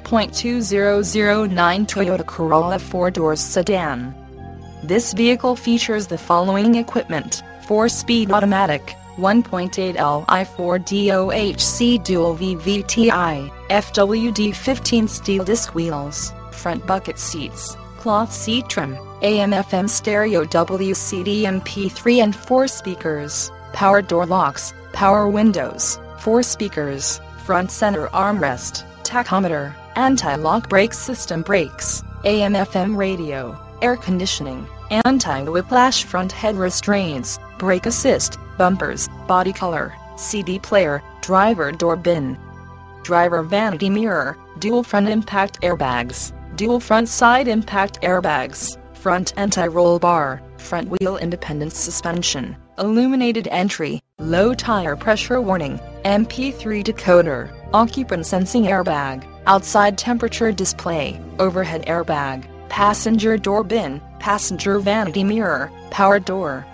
5.2009 Toyota Corolla 4-door sedan. This vehicle features the following equipment: 4-speed automatic, 1.8 Li 4DOHC dual VVTi, FWD-15 steel disc wheels, front bucket seats, cloth seat trim, AM/FM stereo, WCD MP3 and 4 speakers, power door locks, power windows, 4 speakers, front center armrest, tachometer, anti-lock brake system, brakes, AM/FM radio, air conditioning, anti-whiplash front head restraints, brake assist, bumpers, body color, CD player, driver door bin, driver vanity mirror, dual front impact airbags, dual front side impact airbags, front anti-roll bar, front wheel independent suspension, illuminated entry, low tire pressure warning, MP3 decoder, occupant sensing airbag, outside temperature display, overhead airbag, passenger door bin, passenger vanity mirror, power door.